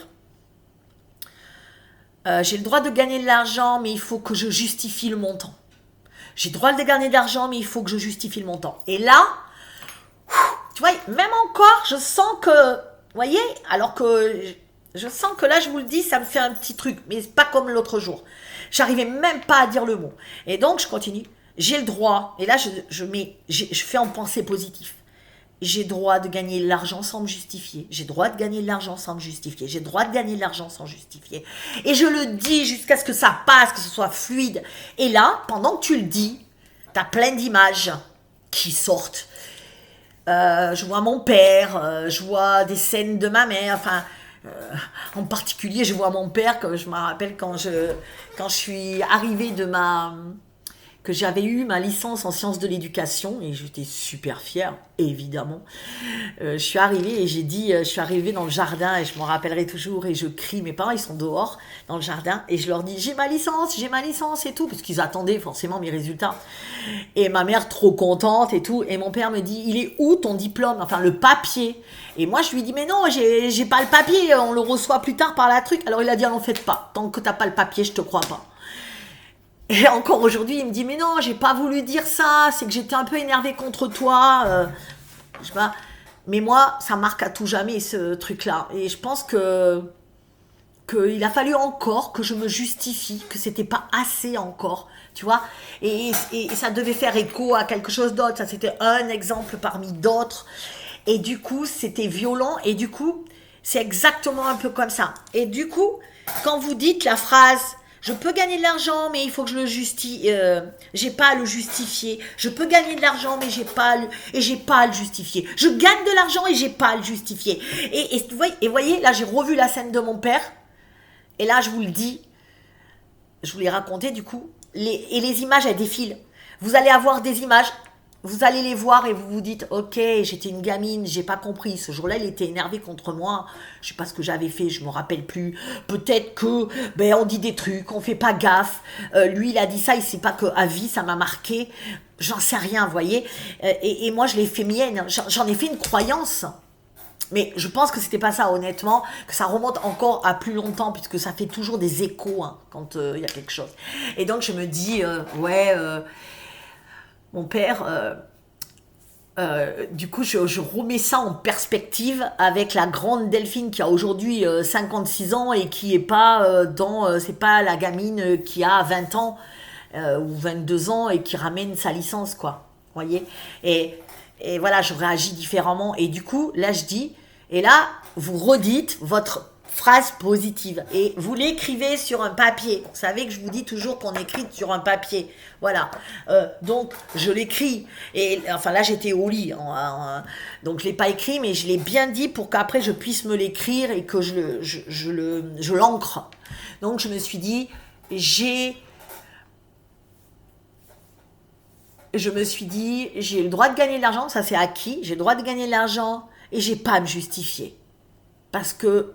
j'ai le droit de gagner de l'argent, mais il faut que je justifie le montant. J'ai le droit de gagner de l'argent, mais il faut que je justifie le montant. Et là, tu vois, même encore, je sens que, vous voyez, alors que je sens que là, je vous le dis, ça me fait un petit truc, mais c'est pas comme l'autre jour. J'arrivais même pas à dire le mot. Et donc, je continue. J'ai le droit, et là, je fais en pensée positive. J'ai le droit de gagner de l'argent sans me justifier. J'ai le droit de gagner de l'argent sans me justifier. J'ai le droit de gagner de l'argent sans justifier. Et je le dis jusqu'à ce que ça passe, que ce soit fluide. Et là, pendant que tu le dis, t'as plein d'images qui sortent. Je vois mon père, je vois des scènes de ma mère, enfin, en particulier, je vois mon père, que je me rappelle quand je suis arrivée que j'avais eu ma licence en sciences de l'éducation, et j'étais super fière, évidemment. Je suis arrivée et j'ai dit, je suis arrivée dans le jardin, et je m'en rappellerai toujours, et je crie, mes parents, ils sont dehors, dans le jardin, et je leur dis, j'ai ma licence et tout, parce qu'ils attendaient forcément mes résultats. Et ma mère, trop contente et tout, et mon père me dit, il est où ton diplôme, enfin le papier? Et moi, je lui dis, mais non, j'ai pas le papier, on le reçoit plus tard par la truc. Alors il a dit, n'en faites pas, tant que t'as pas le papier, je te crois pas. Et encore aujourd'hui, il me dit, mais non, j'ai pas voulu dire ça, c'est que j'étais un peu énervée contre toi. Je sais pas. Mais moi, ça marque à tout jamais ce truc-là. Et je pense qu'il a fallu encore que je me justifie, que c'était pas assez encore, tu vois. Et ça devait faire écho à quelque chose d'autre. Ça, c'était un exemple parmi d'autres. Et du coup, c'était violent. Et du coup, c'est exactement un peu comme ça. Et du coup, quand vous dites la phrase, je peux gagner de l'argent, mais il faut que je le justifie. J'ai pas à le justifier. Je peux gagner de l'argent, mais j'ai pas à le justifier. Je gagne de l'argent et j'ai pas à le justifier. Et voyez, là, j'ai revu la scène de mon père. Et là, je vous le dis, je vous l'ai raconté du coup. Et les images, elles défilent. Vous allez avoir des images. vous allez les voir et vous vous dites, ok, j'étais une gamine, j'ai pas compris. Ce jour-là, il était énervé contre moi. Je sais pas ce que j'avais fait, je me rappelle plus. Peut-être que, ben, on dit des trucs, on fait pas gaffe. Lui, il a dit ça, il sait pas que à vie, ça m'a marqué. J'en sais rien, vous voyez. Et moi, je l'ai fait mienne. J'en ai fait une croyance. Mais je pense que c'était pas ça, honnêtement, que ça remonte encore à plus longtemps, puisque ça fait toujours des échos hein, quand il y a quelque chose. Et donc je me dis, mon père, du coup, je remets ça en perspective avec la grande Delphine qui a aujourd'hui 56 ans et qui est pas c'est pas la gamine qui a 20 ans ou 22 ans et qui ramène sa licence, quoi. Vous voyez et voilà, je réagis différemment. Et du coup, là, je dis, et là, vous redites votre phrase positive et vous l'écrivez sur un papier. Vous savez que je vous dis toujours qu'on écrit sur un papier. Voilà. Donc, je l'écris. Et enfin, là, j'étais au lit. Donc, je l'ai pas écrit, mais je l'ai bien dit pour qu'après, je puisse me l'écrire et que je l'ancre. Donc, je me suis dit, je me suis dit, j'ai le droit de gagner de l'argent, ça c'est acquis, j'ai le droit de gagner de l'argent et j'ai pas à me justifier. Parce que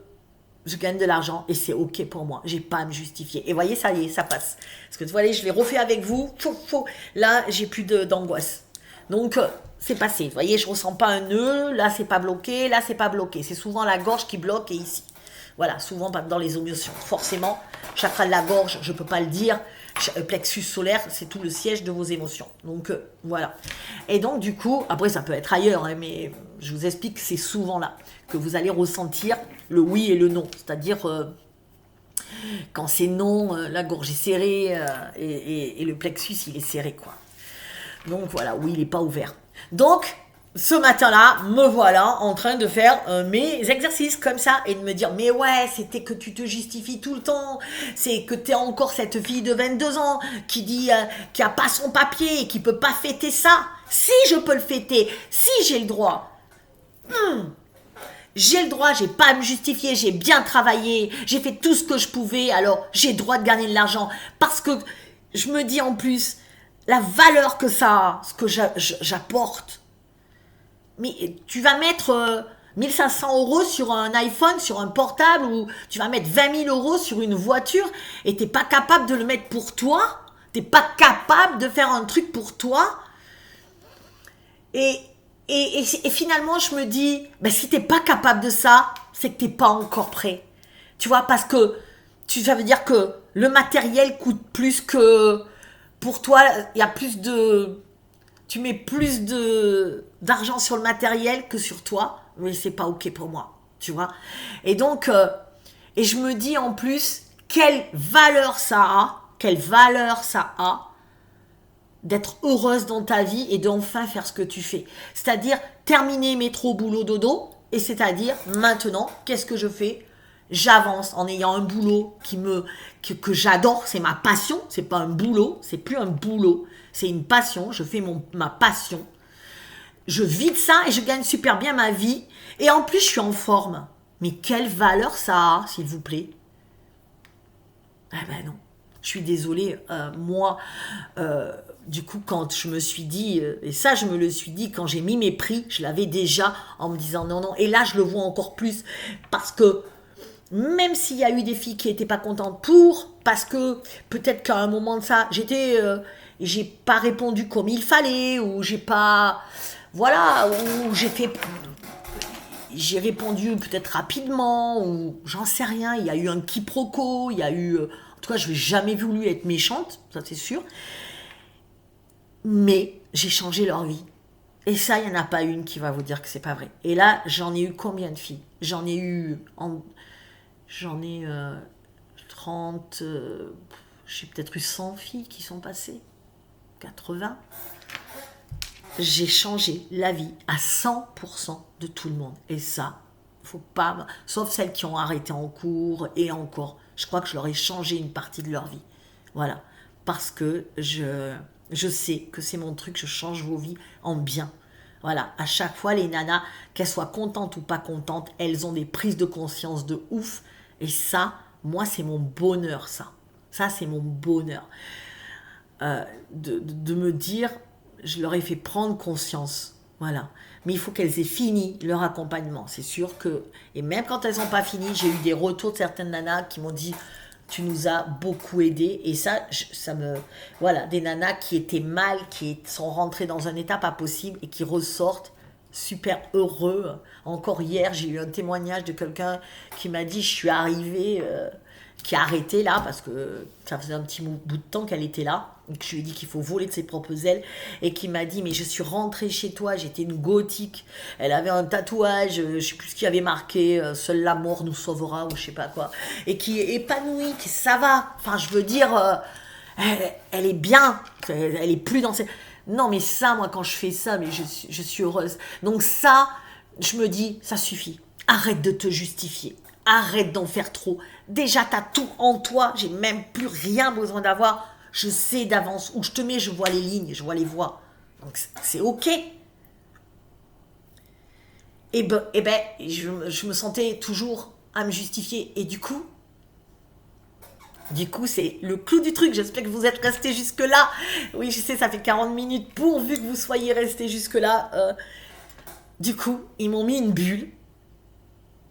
je gagne de l'argent et c'est ok pour moi, j'ai pas à me justifier. Et voyez, ça y est, ça passe. Parce que vous voyez, je l'ai refait avec vous, là j'ai plus d'angoisse. Donc c'est passé, vous voyez, je ressens pas un nœud, là c'est pas bloqué, là c'est pas bloqué. C'est souvent la gorge qui bloque et ici. Voilà, souvent dans les émotions. Forcément, chakra de la gorge, je ne peux pas le dire. Plexus solaire, c'est tout le siège de vos émotions. Donc, voilà. Et donc, du coup, après, ça peut être ailleurs, hein, mais je vous explique que c'est souvent là que vous allez ressentir le oui et le non. C'est-à-dire, quand c'est non, la gorge est serrée et le plexus, il est serré, quoi. Donc, voilà, oui, il n'est pas ouvert. Donc, ce matin-là, me voilà en train de faire mes exercices comme ça et de me dire mais ouais, c'était que tu te justifies tout le temps, c'est que t'es encore cette fille de 22 ans qui dit qui a pas son papier et qui peut pas fêter ça. Si je peux le fêter, si j'ai le droit. J'ai le droit, j'ai pas à me justifier, j'ai bien travaillé, j'ai fait tout ce que je pouvais, alors j'ai le droit de gagner de l'argent parce que je me dis en plus la valeur que ça a, ce que j'apporte. Mais tu vas mettre 1500 € sur un iPhone, sur un portable, ou tu vas mettre 20 000 € sur une voiture et t'es pas capable de le mettre pour toi, t'es pas capable de faire un truc pour toi. Et finalement, je me dis, ben, si t'es pas capable de ça, c'est que t'es pas encore prêt. Tu vois, parce que ça veut dire que le matériel coûte plus que... Pour toi, il y a plus de... Tu mets plus d'argent sur le matériel que sur toi, mais c'est pas ok pour moi, tu vois. Et donc, et je me dis en plus, quelle valeur ça a d'être heureuse dans ta vie et d'enfin faire ce que tu fais. C'est-à-dire terminer métro, boulot, dodo, et c'est-à-dire maintenant, qu'est-ce que je fais ? J'avance en ayant un boulot que j'adore, c'est ma passion, c'est pas un boulot, c'est plus un boulot, c'est une passion, je fais ma passion. Je vis de ça et je gagne super bien ma vie et en plus je suis en forme. Mais quelle valeur ça a, s'il vous plaît ? Eh ben non, je suis désolée, moi, du coup quand je me suis dit, et ça je me le suis dit quand j'ai mis mes prix, je l'avais déjà en me disant non, et là je le vois encore plus parce que même s'il y a eu des filles qui n'étaient pas contentes parce que peut-être qu'à un moment de ça, j'ai pas répondu comme il fallait, ou j'ai pas, voilà, ou j'ai répondu peut-être rapidement, ou j'en sais rien, il y a eu un quiproquo, il y a eu, en tout cas, je n'ai jamais voulu être méchante, ça c'est sûr, mais j'ai changé leur vie. Et ça, il n'y en a pas une qui va vous dire que c'est pas vrai. Et là, j'en ai eu combien de filles ? J'en ai 30, j'ai peut-être eu 100 filles qui sont passées, 80. J'ai changé la vie à 100% de tout le monde. Et ça, faut pas, sauf celles qui ont arrêté en cours et encore. Je crois que je leur ai changé une partie de leur vie. Voilà. Parce que je sais que c'est mon truc, je change vos vies en bien. Voilà, à chaque fois, les nanas, qu'elles soient contentes ou pas contentes, elles ont des prises de conscience de ouf. Et ça, moi, c'est mon bonheur, ça. Ça, c'est mon bonheur. De me dire, je leur ai fait prendre conscience. Voilà. Mais il faut qu'elles aient fini leur accompagnement. C'est sûr que... Et même quand elles n'ont pas fini, j'ai eu des retours de certaines nanas qui m'ont dit tu nous as beaucoup aidé. Et ça, ça me... Voilà, des nanas qui étaient mal, qui sont rentrées dans un état pas possible et qui ressortent super heureux. Encore hier, j'ai eu un témoignage de quelqu'un qui m'a dit je suis arrivée... qui a arrêté là, parce que ça faisait un petit bout de temps qu'elle était là, et que je lui ai dit qu'il faut voler de ses propres ailes, et qui m'a dit, mais je suis rentrée chez toi, j'étais une gothique, elle avait un tatouage, je sais plus ce qu'il y avait marqué, seul la mort nous sauvera, ou je sais pas quoi, et qui est épanouie, qui ça va, enfin je veux dire, elle est bien, elle est plus dans cette... Non mais ça, moi quand je fais ça, mais je suis heureuse. Donc ça, je me dis, ça suffit, arrête de te justifier. Arrête d'en faire trop. Déjà, t'as tout en toi. J'ai même plus rien besoin d'avoir. Je sais d'avance où je te mets, je vois les lignes, je vois les voies. Donc, c'est OK. Et je me sentais toujours à me justifier. Et du coup, c'est le clou du truc. J'espère que vous êtes restés jusque-là. Oui, je sais, ça fait 40 minutes pourvu que vous soyez restés jusque-là. Du coup, ils m'ont mis une bulle.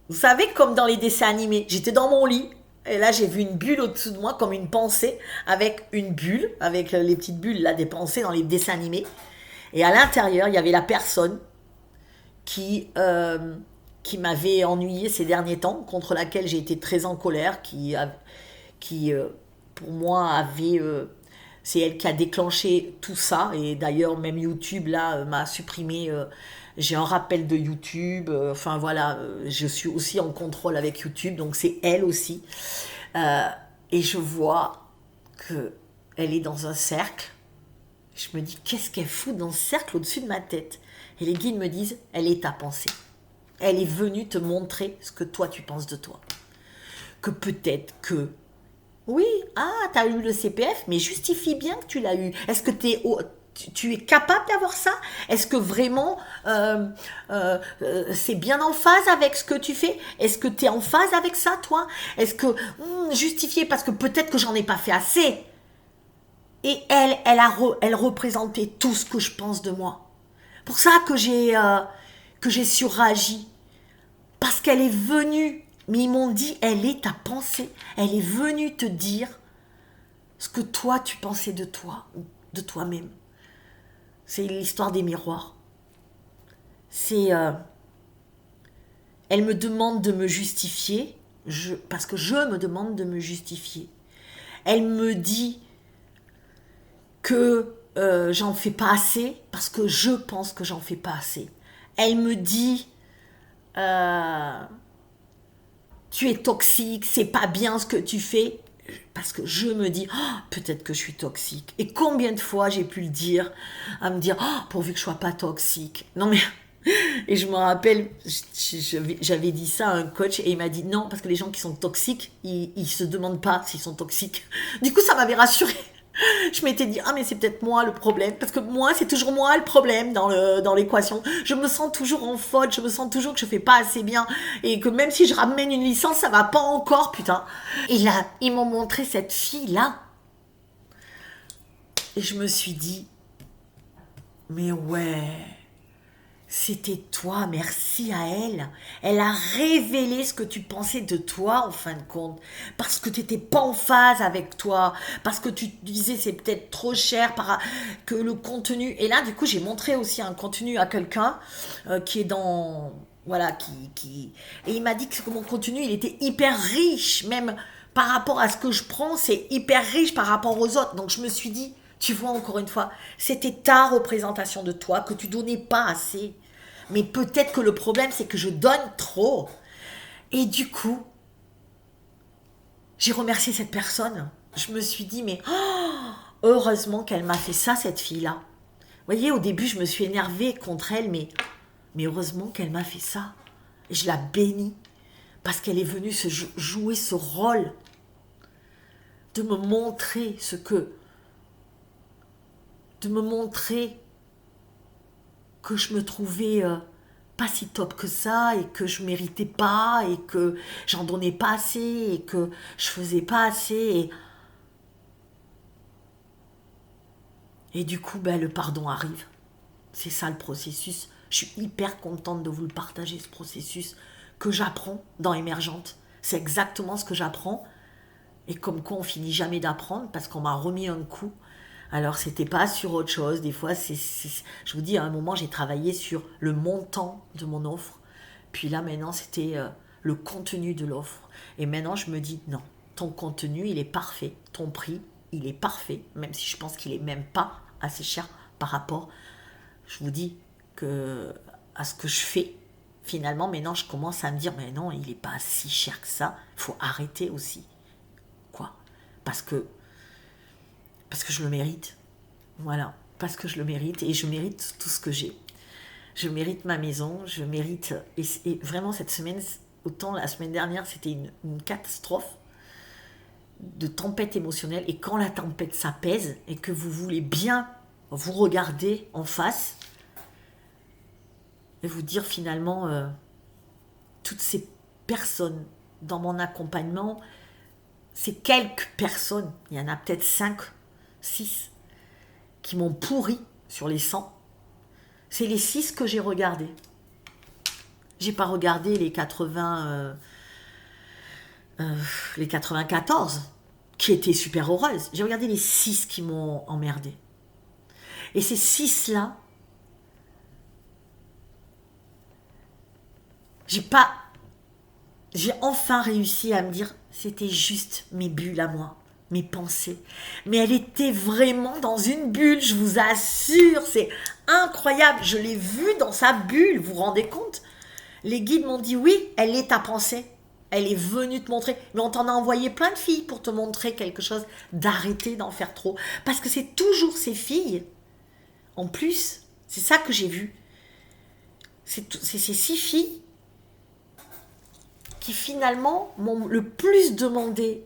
Vous savez, comme dans les dessins animés, j'étais dans mon lit, et là j'ai vu une bulle au-dessous de moi, comme une pensée, avec une bulle, avec les petites bulles là, des pensées dans les dessins animés. Et à l'intérieur, il y avait la personne qui m'avait ennuyé ces derniers temps, contre laquelle j'ai été très en colère, qui pour moi, avait... c'est elle qui a déclenché tout ça, et d'ailleurs, même YouTube, là, m'a supprimé... j'ai un rappel de YouTube, enfin voilà, je suis aussi en contrôle avec YouTube, donc c'est elle aussi. Et je vois qu'elle est dans un cercle. Je me dis, qu'est-ce qu'elle fout dans ce cercle au-dessus de ma tête? Et les guides me disent, elle est ta pensée. Elle est venue te montrer ce que toi tu penses de toi. Que peut-être que... Oui, t'as eu le CPF, mais justifie bien que tu l'as eu. Est-ce que tu es capable d'avoir ça? Est-ce que vraiment c'est bien en phase avec ce que tu fais? Est-ce que tu es en phase avec ça, toi? Est-ce que justifier parce que peut-être que j'en ai pas fait assez? Et elle représentait tout ce que je pense de moi. Pour ça que j'ai suragi. Parce qu'elle est venue, mais ils m'ont dit, elle est ta pensée. Elle est venue te dire ce que toi tu pensais de toi, de toi-même. C'est l'histoire des miroirs. Elle me demande de me justifier, parce que je me demande de me justifier. Elle me dit que j'en fais pas assez, parce que je pense que j'en fais pas assez. Elle me dit tu es toxique, c'est pas bien ce que tu fais, parce que je me dis peut-être que je suis toxique. Et combien de fois j'ai pu le dire, à me dire pourvu que je sois pas toxique. Non mais et je me rappelle, j'avais dit ça à un coach et il m'a dit non, parce que les gens qui sont toxiques, ils se demandent pas s'ils sont toxiques. Du coup ça m'avait rassurée. Je m'étais dit, mais c'est peut-être moi le problème, parce que moi, c'est toujours moi le problème dans l'équation. Je me sens toujours en faute, je me sens toujours que je fais pas assez bien, et que même si je ramène une licence, ça va pas encore, putain. Et là, ils m'ont montré cette fille-là. Et je me suis dit, mais ouais, c'était toi, merci à elle. Elle a révélé ce que tu pensais de toi, en fin de compte. Parce que tu n'étais pas en phase avec toi. Parce que tu te disais c'est peut-être trop cher que le contenu... Et là, du coup, j'ai montré aussi un contenu à quelqu'un qui est dans... Voilà, Et il m'a dit que mon contenu, il était hyper riche. Même par rapport à ce que je prends, c'est hyper riche par rapport aux autres. Donc, je me suis dit... Tu vois, encore une fois, c'était ta représentation de toi, que tu donnais pas assez. Mais peut-être que le problème, c'est que je donne trop. Et du coup, j'ai remercié cette personne. Je me suis dit, mais heureusement qu'elle m'a fait ça, cette fille-là. Vous voyez, au début, je me suis énervée contre elle, mais heureusement qu'elle m'a fait ça. Et je la bénis, parce qu'elle est venue jouer ce rôle de me montrer de me montrer que je me trouvais pas si top que ça, et que je méritais pas, et que j'en donnais pas assez, et que je faisais pas assez. Et du coup, ben, le pardon arrive. C'est ça le processus. Je suis hyper contente de vous le partager, ce processus que j'apprends dans Émergente. C'est exactement ce que j'apprends. Et comme quoi, on finit jamais d'apprendre parce qu'on m'a remis un coup. Alors, c'était pas sur autre chose. Des fois, je vous dis, à un moment, j'ai travaillé sur le montant de mon offre. Puis là, maintenant, c'était le contenu de l'offre. Et maintenant, je me dis, non, ton contenu, il est parfait. Ton prix, il est parfait. Même si je pense qu'il est même pas assez cher par rapport, je vous dis, à ce que je fais. Finalement, maintenant, je commence à me dire, mais non, il n'est pas si cher que ça. Il faut arrêter aussi. Quoi? Parce que je le mérite. Voilà. Parce que je le mérite et je mérite tout ce que j'ai. Je mérite ma maison, je mérite... Et vraiment, cette semaine, autant la semaine dernière, c'était une catastrophe de tempête émotionnelle. Et quand la tempête s'apaise et que vous voulez bien vous regarder en face et vous dire finalement, toutes ces personnes dans mon accompagnement, ces quelques personnes, il y en a peut-être 5, 6, qui m'ont pourri sur les 100. C'est les 6 que j'ai regardés. J'ai pas regardé les 94 qui étaient super heureuses. J'ai regardé les 6 qui m'ont emmerdé. Et ces 6-là, j'ai enfin réussi à me dire, c'était juste mes bulles à moi, mes pensées. Mais elle était vraiment dans une bulle, je vous assure, c'est incroyable. Je l'ai vue dans sa bulle, vous vous rendez compte? Les guides m'ont dit, oui, elle est ta pensée. Elle est venue te montrer. Mais on t'en a envoyé plein de filles pour te montrer quelque chose. D'arrêter d'en faire trop. Parce que c'est toujours ces filles. En plus, c'est ça que j'ai vu. C'est ces 6 filles qui finalement m'ont le plus demandé.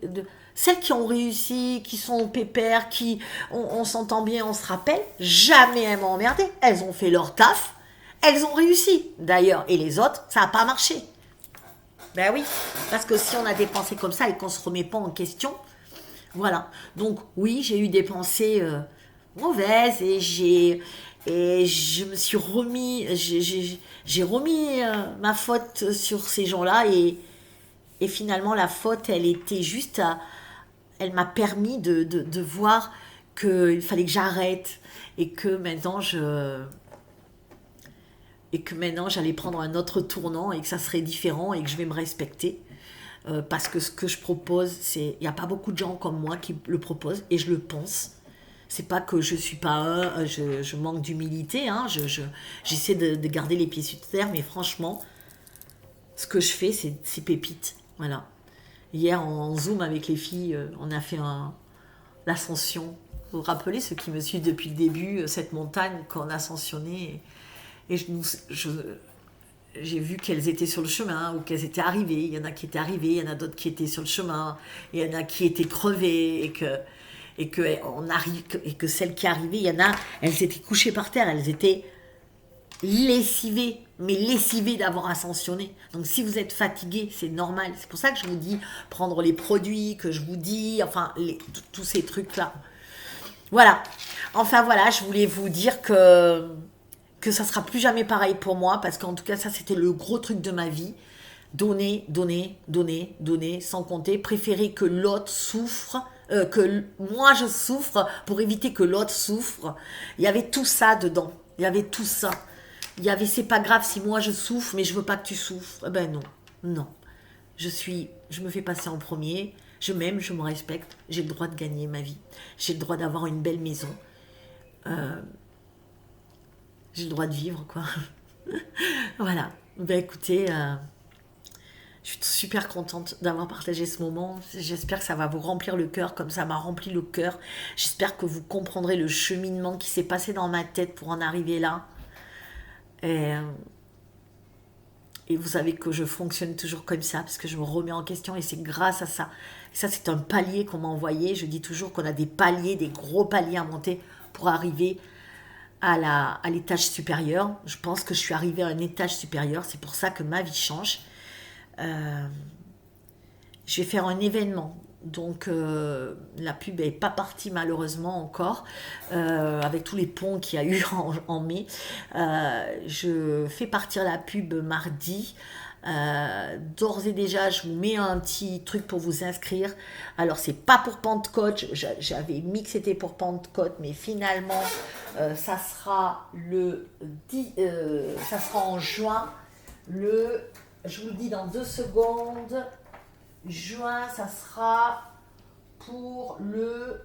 Celles qui ont réussi, qui sont pépères, qui on s'entend bien, on se rappelle. Jamais elles m'ont emmerdé. Elles ont fait leur taf. Elles ont réussi, d'ailleurs. Et les autres, ça n'a pas marché. Ben oui, parce que si on a des pensées comme ça et qu'on ne se remet pas en question, voilà. Donc oui, j'ai eu des pensées mauvaises et je me suis remis, j'ai remis ma faute sur ces gens-là et finalement la faute, elle était juste elle m'a permis de voir qu'il fallait que j'arrête et que maintenant j'allais prendre un autre tournant et que ça serait différent et que je vais me respecter. Parce que ce que je propose, il n'y a pas beaucoup de gens comme moi qui le proposent et je le pense. C'est pas que je suis pas je manque d'humilité, hein, j'essaie de garder les pieds sur terre, mais franchement, ce que je fais, c'est pépite. Voilà. Hier, en Zoom avec les filles, on a fait l'ascension. Vous vous rappelez, ceux qui me suivent depuis le début, cette montagne qu'on a ascensionnée. Et j'ai vu qu'elles étaient sur le chemin ou qu'elles étaient arrivées. Il y en a qui étaient arrivées, il y en a d'autres qui étaient sur le chemin, il y en a qui étaient crevées et que celles qui arrivaient, il y en a, elles étaient couchées par terre, elles étaient lessivées, mais lessivées d'avoir ascensionné. Donc si vous êtes fatigué, c'est normal. C'est pour ça que je vous dis prendre les produits que je vous dis, enfin tous ces trucs-là. Voilà. Enfin voilà, je voulais vous dire que ça sera plus jamais pareil pour moi, parce qu'en tout cas, ça, c'était le gros truc de ma vie. Donner, donner, donner, donner, sans compter. Préférer que l'autre souffre, que moi je souffre, pour éviter que l'autre souffre. Il y avait tout ça dedans. Il y avait tout ça. Il y avait, c'est pas grave si moi je souffre, mais je veux pas que tu souffres. Eh ben non, non. Je me fais passer en premier. Je m'aime, je me respecte. J'ai le droit de gagner ma vie. J'ai le droit d'avoir une belle maison. J'ai le droit de vivre, quoi. Voilà. Ben écoutez, je suis super contente d'avoir partagé ce moment. J'espère que ça va vous remplir le cœur comme ça m'a rempli le cœur. J'espère que vous comprendrez le cheminement qui s'est passé dans ma tête pour en arriver là. Et vous savez que je fonctionne toujours comme ça, parce que je me remets en question et c'est grâce à ça. Et ça, c'est un palier qu'on m'a envoyé. Je dis toujours qu'on a des paliers, des gros paliers à monter pour arriver à l'étage supérieur. Je pense que je suis arrivée à un étage supérieur. C'est pour ça que ma vie change. Je vais faire un événement Donc la pub n'est pas partie malheureusement encore, avec tous les ponts qu'il y a eu en mai. Je fais partir la pub mardi. D'ores et déjà, je vous mets un petit truc pour vous inscrire. Alors, c'est pas pour Pentecôte. J'avais mis que c'était pour Pentecôte, mais finalement, ça sera ça sera en juin. Je vous le dis dans 2 secondes. Juin, ça sera pour le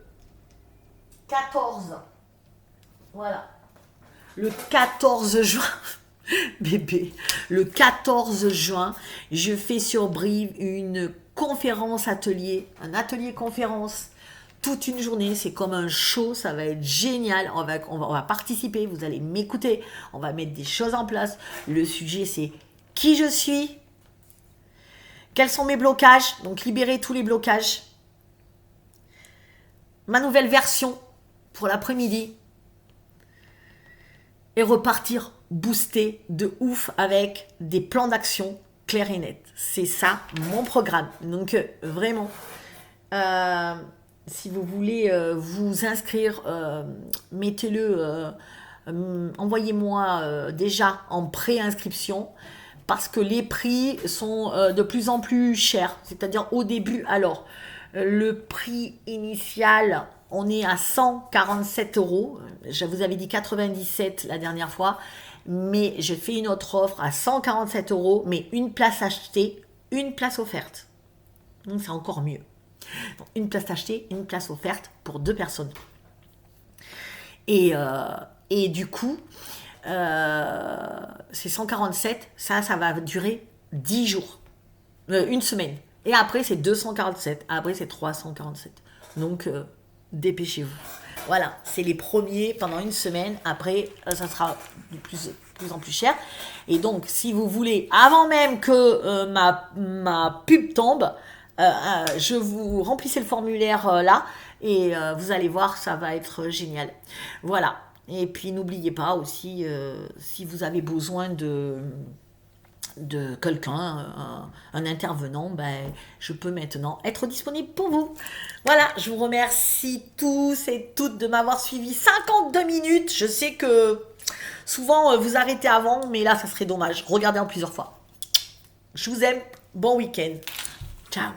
14. Voilà. Le 14 juin. Bébé, le 14 juin, je fais sur Brive une conférence atelier, un atelier conférence, toute une journée, c'est comme un show, ça va être génial, on va participer, vous allez m'écouter, on va mettre des choses en place. Le sujet c'est qui je suis, quels sont mes blocages, donc libérer tous les blocages, ma nouvelle version pour l'après-midi, et repartir booster de ouf avec des plans d'action clairs et nets. C'est ça mon programme. Donc vraiment, si vous voulez vous inscrire, mettez-le, envoyez-moi déjà en pré-inscription parce que les prix sont de plus en plus chers. C'est-à-dire au début, alors le prix initial, on est à 147 €. Je vous avais dit 97 la dernière fois, mais je fais une autre offre à 147 €, mais une place achetée, une place offerte. Donc c'est encore mieux. Donc, une place achetée, une place offerte pour 2 personnes. Et du coup, c'est 147, ça va durer 10 jours, une semaine. Et après, c'est 247, après, c'est 347. Donc, dépêchez-vous. Voilà, c'est les premiers pendant une semaine. Après, ça sera de plus en plus cher. Et donc, si vous voulez, avant même que ma pub tombe, je vous remplissez le formulaire là et vous allez voir, ça va être génial. Voilà. Et puis, n'oubliez pas aussi, si vous avez besoin de quelqu'un, un intervenant, ben, je peux maintenant être disponible pour vous. Voilà, je vous remercie tous et toutes de m'avoir suivi 52 minutes. Je sais que souvent vous arrêtez avant, mais là, ça serait dommage. Regardez en plusieurs fois. Je vous aime. Bon week-end. Ciao.